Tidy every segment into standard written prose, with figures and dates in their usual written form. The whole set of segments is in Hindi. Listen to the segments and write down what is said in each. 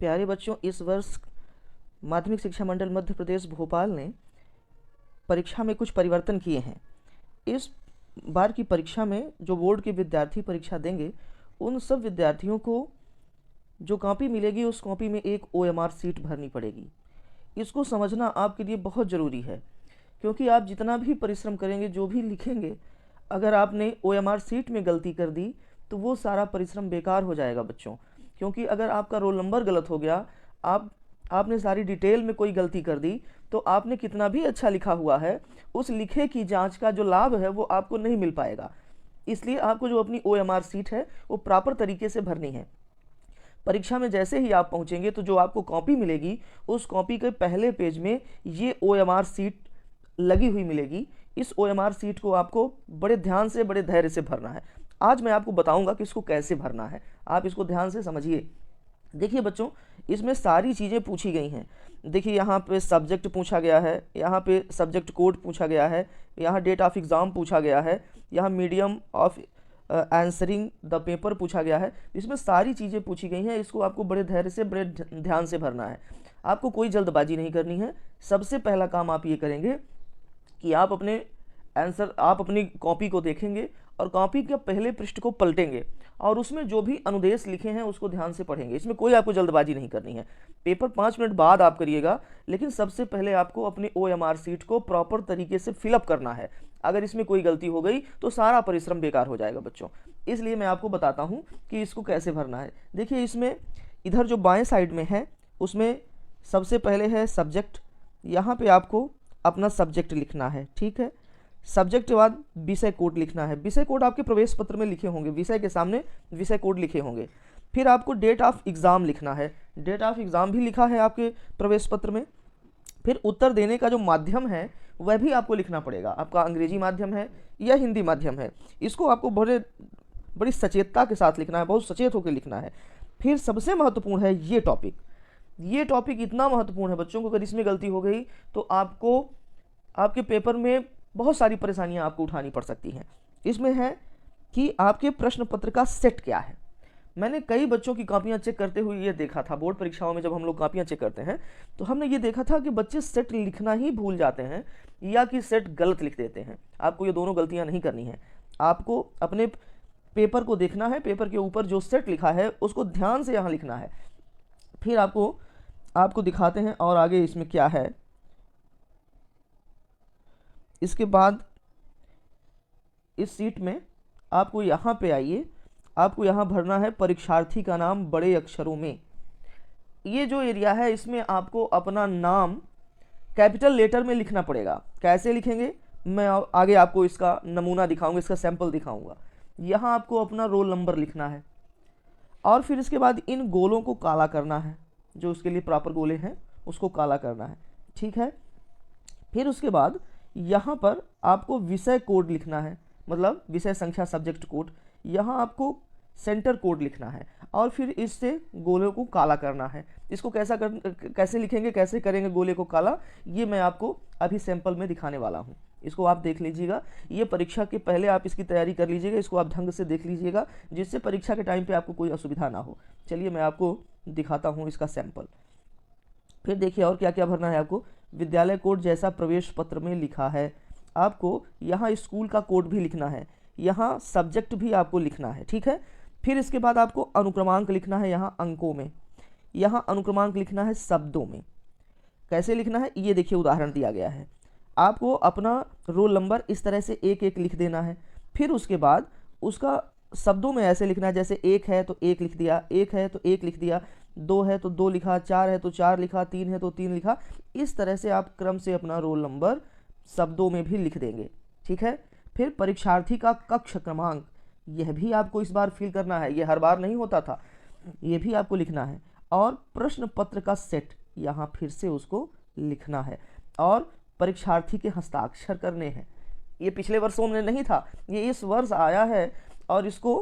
प्यारे बच्चों, इस वर्ष माध्यमिक शिक्षा मंडल मध्य प्रदेश भोपाल ने परीक्षा में कुछ परिवर्तन किए हैं। इस बार की परीक्षा में जो बोर्ड के विद्यार्थी परीक्षा देंगे, उन सब विद्यार्थियों को जो कॉपी मिलेगी उस कॉपी में एक OMR सीट भरनी पड़ेगी। इसको समझना आपके लिए बहुत ज़रूरी है, क्योंकि आप जितना भी परिश्रम करेंगे, जो भी लिखेंगे, अगर आपने OMR सीट में गलती कर दी तो वो सारा परिश्रम बेकार हो जाएगा बच्चों। क्योंकि अगर आपका रोल नंबर गलत हो गया, आपने सारी डिटेल में कोई गलती कर दी, तो आपने कितना भी अच्छा लिखा हुआ है, उस लिखे की जांच का जो लाभ है वो आपको नहीं मिल पाएगा। इसलिए आपको जो अपनी OMR सीट है वो प्रॉपर तरीके से भरनी है। परीक्षा में जैसे ही आप पहुंचेंगे तो जो आपको कॉपी मिलेगी, उस कॉपी के पहले पेज में ये OMR सीट लगी हुई मिलेगी। इस OMR सीट को आपको बड़े ध्यान से, बड़े धैर्य से भरना है। आज मैं आपको बताऊंगा कि इसको कैसे भरना है। आप इसको ध्यान से समझिए। देखिए बच्चों, इसमें सारी चीज़ें पूछी गई हैं। देखिए यहाँ पे सब्जेक्ट पूछा गया है, यहाँ पे सब्जेक्ट कोड पूछा गया है, यहाँ डेट ऑफ एग्ज़ाम पूछा गया है, यहाँ medium of answering the paper पूछा गया है। इसमें सारी चीज़ें पूछी गई हैं। इसको आपको बड़े धैर्य से, बड़े ध्यान से भरना है। आपको कोई जल्दबाजी नहीं करनी है। सबसे पहला काम आप ये करेंगे कि आप अपनी कॉपी को देखेंगे और कॉपी के पहले पृष्ठ को पलटेंगे और उसमें जो भी अनुदेश लिखे हैं उसको ध्यान से पढ़ेंगे। इसमें कोई आपको जल्दबाजी नहीं करनी है। पेपर 5 मिनट बाद आप करिएगा, लेकिन सबसे पहले आपको अपनी OMR सीट को प्रॉपर तरीके से फिलअप करना है। अगर इसमें कोई गलती हो गई तो सारा परिश्रम बेकार हो जाएगा बच्चों। इसलिए मैं आपको बताता हूँ कि इसको कैसे भरना है। देखिए, इसमें इधर जो बाएँ साइड में है उसमें सबसे पहले है सब्जेक्ट। यहाँ पर आपको अपना सब्जेक्ट लिखना है, ठीक है। सब्जेक्ट के बाद विषय कोड लिखना है। विषय कोड आपके प्रवेश पत्र में लिखे होंगे, विषय के सामने विषय कोड लिखे होंगे। फिर आपको डेट ऑफ एग्ज़ाम लिखना है। डेट ऑफ एग्ज़ाम भी लिखा है आपके प्रवेश पत्र में। फिर उत्तर देने का जो माध्यम है वह भी आपको लिखना पड़ेगा। आपका अंग्रेजी माध्यम है या हिंदी माध्यम है, इसको आपको बड़ी सचेतता के साथ लिखना है, बहुत सचेत होकर लिखना है। फिर सबसे महत्वपूर्ण है ये टॉपिक। ये टॉपिक इतना महत्वपूर्ण है बच्चों को, अगर इसमें गलती हो गई तो आपको आपके पेपर में बहुत सारी परेशानियां आपको उठानी पड़ सकती हैं। इसमें है कि आपके प्रश्न पत्र का सेट क्या है। मैंने कई बच्चों की कॉपियां चेक करते हुए ये देखा था, बोर्ड परीक्षाओं में जब हम लोग कॉपियां चेक करते हैं तो हमने ये देखा था कि बच्चे सेट लिखना ही भूल जाते हैं या कि सेट गलत लिख देते हैं। आपको ये दोनों गलतियां नहीं करनी है। आपको अपने पेपर को देखना है, पेपर के ऊपर जो सेट लिखा है उसको ध्यान से यहाँ लिखना है। फिर आपको दिखाते हैं और आगे इसमें क्या है। इसके बाद इस सीट में आपको यहाँ पे आइए, आपको यहाँ भरना है परीक्षार्थी का नाम बड़े अक्षरों में। ये जो एरिया है इसमें आपको अपना नाम कैपिटल लेटर में लिखना पड़ेगा। कैसे लिखेंगे मैं आगे आपको इसका नमूना दिखाऊंगा, इसका सैंपल दिखाऊंगा। यहाँ आपको अपना रोल नंबर लिखना है और फिर इसके बाद इन गोलों को काला करना है, जो उसके लिए प्रॉपर गोले हैं उसको काला करना है, ठीक है। फिर उसके बाद यहाँ पर आपको विषय कोड लिखना है, मतलब विषय संख्या सब्जेक्ट कोड। यहाँ आपको सेंटर कोड लिखना है और फिर इससे गोले को काला करना है। इसको कैसे लिखेंगे, कैसे करेंगे गोले को काला, ये मैं आपको अभी सैंपल में दिखाने वाला हूँ। इसको आप देख लीजिएगा। ये परीक्षा के पहले आप इसकी तैयारी कर लीजिएगा, इसको आप ढंग से देख लीजिएगा, जिससे परीक्षा के टाइम पे आपको कोई असुविधा ना हो। चलिए मैं आपको दिखाता हूँ इसका सैंपल। फिर देखिए और क्या क्या भरना है आपको। विद्यालय कोड जैसा प्रवेश पत्र में लिखा है। आपको यहाँ स्कूल का कोड भी लिखना है, यहाँ सब्जेक्ट भी आपको लिखना है, ठीक है। फिर इसके बाद आपको अनुक्रमांक लिखना है यहाँ अंकों में, यहाँ अनुक्रमांक लिखना है शब्दों में। कैसे लिखना है ये देखिए, उदाहरण दिया गया है। आपको अपना रोल नंबर इस तरह से एक एक लिख देना है। फिर उसके बाद उसका शब्दों में ऐसे लिखना है, जैसे 1 है तो 1 लिख दिया, 1 है तो 1 लिख दिया, 2 है तो 2 लिखा, 4 है तो 4 लिखा, 3 है तो 3 लिखा। इस तरह से आप क्रम से अपना रोल नंबर शब्दों में भी लिख देंगे, ठीक है। फिर परीक्षार्थी का कक्ष क्रमांक, यह भी आपको इस बार फिल करना है, ये हर बार नहीं होता था, ये भी आपको लिखना है। और प्रश्न पत्र का सेट यहाँ फिर से उसको लिखना है और परीक्षार्थी के हस्ताक्षर करने हैं। ये पिछले वर्षों में नहीं था, ये इस वर्ष आया है और इसको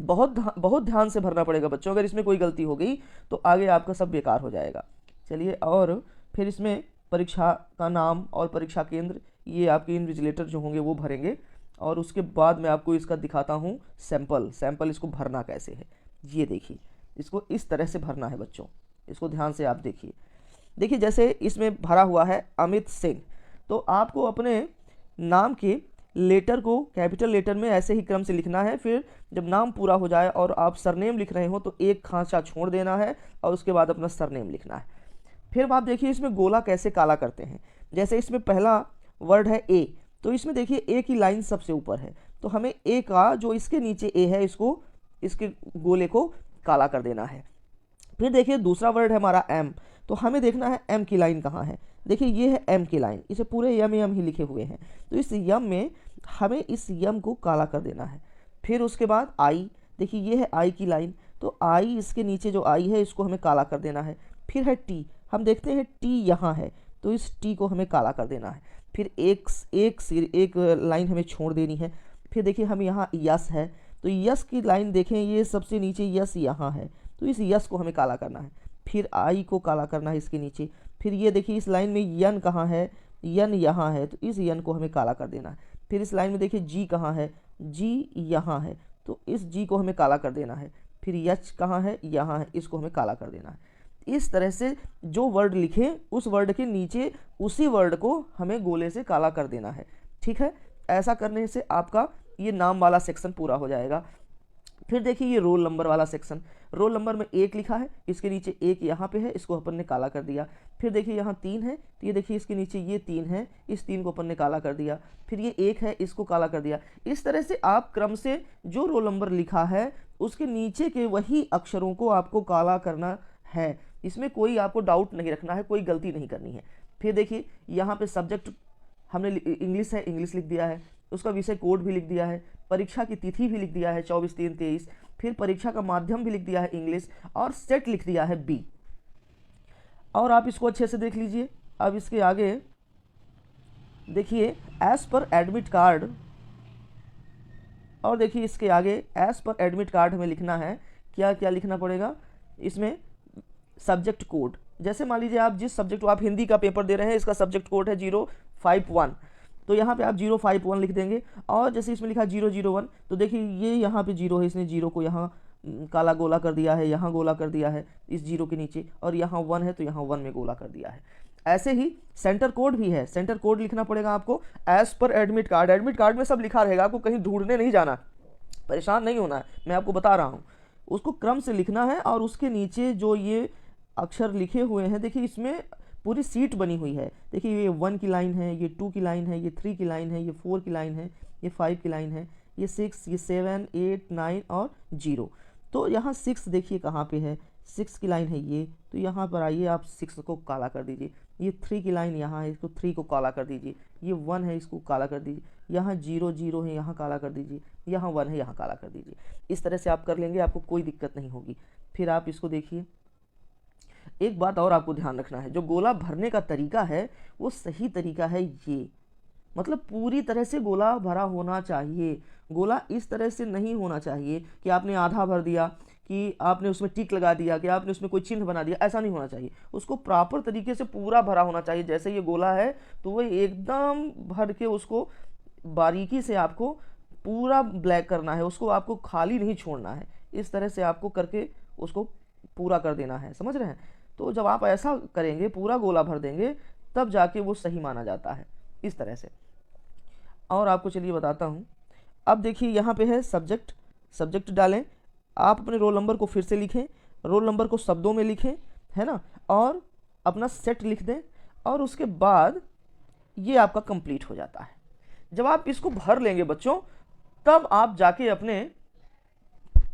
बहुत ध्यान से भरना पड़ेगा बच्चों। अगर इसमें कोई गलती हो गई तो आगे आपका सब बेकार हो जाएगा। चलिए, और फिर इसमें परीक्षा का नाम और परीक्षा केंद्र, ये आपके इन्विजिलेटर जो होंगे वो भरेंगे। और उसके बाद मैं आपको इसका दिखाता हूँ सैंपल। इसको भरना कैसे है ये देखिए। इसको इस तरह से भरना है बच्चों, इसको ध्यान से आप देखिए। देखिए जैसे इसमें भरा हुआ है अमित सिंह, तो आपको अपने नाम के लेटर को कैपिटल लेटर में ऐसे ही क्रम से लिखना है। फिर जब नाम पूरा हो जाए और आप सरनेम लिख रहे हो तो एक खांचा छोड़ देना है और उसके बाद अपना सरनेम लिखना है। फिर आप देखिए इसमें गोला कैसे काला करते हैं। जैसे इसमें पहला वर्ड है ए, तो इसमें देखिए ए की लाइन सबसे ऊपर है, तो हमें ए का जो इसके नीचे ए है इसको, इसके गोले को काला कर देना है। फिर देखिए दूसरा वर्ड है हमारा एम, तो हमें देखना है एम की लाइन कहाँ है। देखिए ये है एम की लाइन, इसे पूरे यम यम ही लिखे हुए हैं, तो इस यम में हमें इस यम को काला कर देना है। फिर उसके बाद आई, देखिए ये है आई की लाइन, तो आई इसके नीचे जो आई है इसको हमें काला कर देना है। फिर है टी, हम देखते हैं टी यहाँ है, तो इस टी को हमें काला कर देना है। फिर एक लाइन हमें छोड़ देनी है। फिर देखिए हम यहाँ यस है, तो यस की लाइन देखें ये सबसे नीचे यस यहाँ है, तो इस यस को हमें काला करना है। फिर आई को काला करना है इसके नीचे। फिर ये देखिए इस लाइन में यन कहाँ है, यन यहाँ है, तो इस यन को हमें काला कर देना है। फिर इस लाइन में देखिए जी कहाँ है, जी यहाँ है, तो इस जी को हमें काला कर देना है। फिर यच कहाँ है, यहाँ है, इसको हमें काला कर देना है। इस तरह से जो वर्ड लिखें उस वर्ड के नीचे उसी वर्ड को हमें गोले से काला कर देना है। ठीक है, ऐसा करने से आपका ये नाम वाला सेक्शन पूरा हो जाएगा। फिर देखिए ये रोल नंबर वाला सेक्शन, रोल नंबर में 1 लिखा है, इसके नीचे 1 यहाँ पे है, इसको अपन ने काला कर दिया। फिर देखिए यहाँ 3 है, तो ये देखिए इसके नीचे ये 3 है, इस 3 को अपन ने काला कर दिया। फिर ये 1 है, इसको काला कर दिया। इस तरह से आप क्रम से जो रोल नंबर लिखा है उसके नीचे के वही अक्षरों को आपको काला करना है। इसमें कोई आपको डाउट नहीं रखना है, कोई गलती नहीं करनी है। फिर देखिए यहाँ पे सब्जेक्ट हमने इंग्लिश है, इंग्लिश लिख दिया है, उसका विषय कोड भी लिख दिया है, परीक्षा की तिथि भी लिख दिया है 24/3/23, फिर परीक्षा का माध्यम भी लिख दिया है इंग्लिश, और सेट लिख दिया है बी। और आप इसको अच्छे से देख लीजिए। अब इसके आगे देखिए एज पर एडमिट कार्ड, और देखिए इसके आगे एज पर एडमिट कार्ड हमें लिखना है। क्या क्या लिखना पड़ेगा इसमें, सब्जेक्ट कोड। जैसे मान लीजिए आप जिस सब्जेक्ट को, आप हिंदी का पेपर दे रहे हैं, इसका सब्जेक्ट कोड है 051, तो यहाँ पे आप 051 लिख देंगे। और जैसे इसमें लिखा 001, तो देखिए ये यहाँ पे 0 है, इसने 0 को यहाँ काला गोला कर दिया है, यहाँ गोला कर दिया है इस 0 के नीचे, और यहाँ 1 है तो यहाँ 1 में गोला कर दिया है। ऐसे ही सेंटर कोड भी है, सेंटर कोड लिखना पड़ेगा आपको as per admit card. Admit card में सब लिखा रहेगा, आपको कहीं ढूंढने नहीं जाना, परेशान नहीं होना है, मैं आपको बता रहा हूँ। उसको क्रम से लिखना है, और उसके नीचे जो ये अक्षर लिखे हुए हैं, देखिए इसमें पूरी सीट बनी हुई है। देखिए ये 1 की लाइन है, ये 2 की लाइन है, ये 3 की लाइन है, ये 4 की लाइन है, ये 5 की लाइन है, ये 6, ये 7, 8, 9 और 0। तो यहाँ 6 देखिए कहाँ पे है, 6 की लाइन है ये, तो यहाँ पर आइए आप 6 को काला कर दीजिए। ये 3 की लाइन यहाँ है, इसको 3 को काला कर दीजिए। ये 1 है, इसको काला कर दीजिए। यहाँ 0 0 है, यहाँ काला कर दीजिए। यहाँ 1 है, यहाँ काला कर दीजिए। इस तरह से आप कर लेंगे, आपको कोई दिक्कत नहीं होगी। फिर आप इसको देखिए, एक बात और आपको ध्यान रखना है, जो गोला भरने का तरीका है वो सही तरीका है ये, मतलब पूरी तरह से गोला भरा होना चाहिए। गोला इस तरह से नहीं होना चाहिए कि आपने आधा भर दिया, कि आपने उसमें टिक लगा दिया, कि आपने उसमें कोई चिन्ह बना दिया, ऐसा नहीं होना चाहिए। उसको प्रॉपर तरीके से पूरा भरा होना चाहिए। जैसे ये गोला है तो वो एकदम भर के उसको बारीकी से आपको पूरा ब्लैक करना है, उसको आपको खाली नहीं छोड़ना है। इस तरह से आपको करके उसको पूरा कर देना है, समझ रहे हैं। तो जब आप ऐसा करेंगे, पूरा गोला भर देंगे, तब जाके वो सही माना जाता है, इस तरह से। और आपको चलिए बताता हूँ। अब देखिए यहाँ पे है सब्जेक्ट, सब्जेक्ट डालें, आप अपने रोल नंबर को फिर से लिखें, रोल नंबर को शब्दों में लिखें, है ना, और अपना सेट लिख दें, और उसके बाद ये आपका कंप्लीट हो जाता है। जब आप इसको भर लेंगे बच्चों, तब आप जाके अपने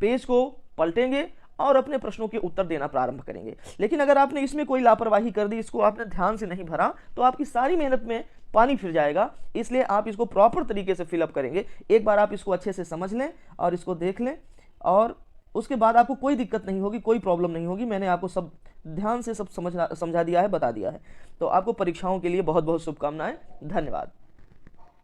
पेज को पलटेंगे और अपने प्रश्नों के उत्तर देना प्रारंभ करेंगे। लेकिन अगर आपने इसमें कोई लापरवाही कर दी, इसको आपने ध्यान से नहीं भरा, तो आपकी सारी मेहनत में पानी फिर जाएगा। इसलिए आप इसको प्रॉपर तरीके से फिलअप करेंगे। एक बार आप इसको अच्छे से समझ लें और इसको देख लें, और उसके बाद आपको कोई दिक्कत नहीं होगी, कोई प्रॉब्लम नहीं होगी। मैंने आपको सब ध्यान से सब समझा दिया है, बता दिया है। तो आपको परीक्षाओं के लिए बहुत बहुत शुभकामनाएं। धन्यवाद।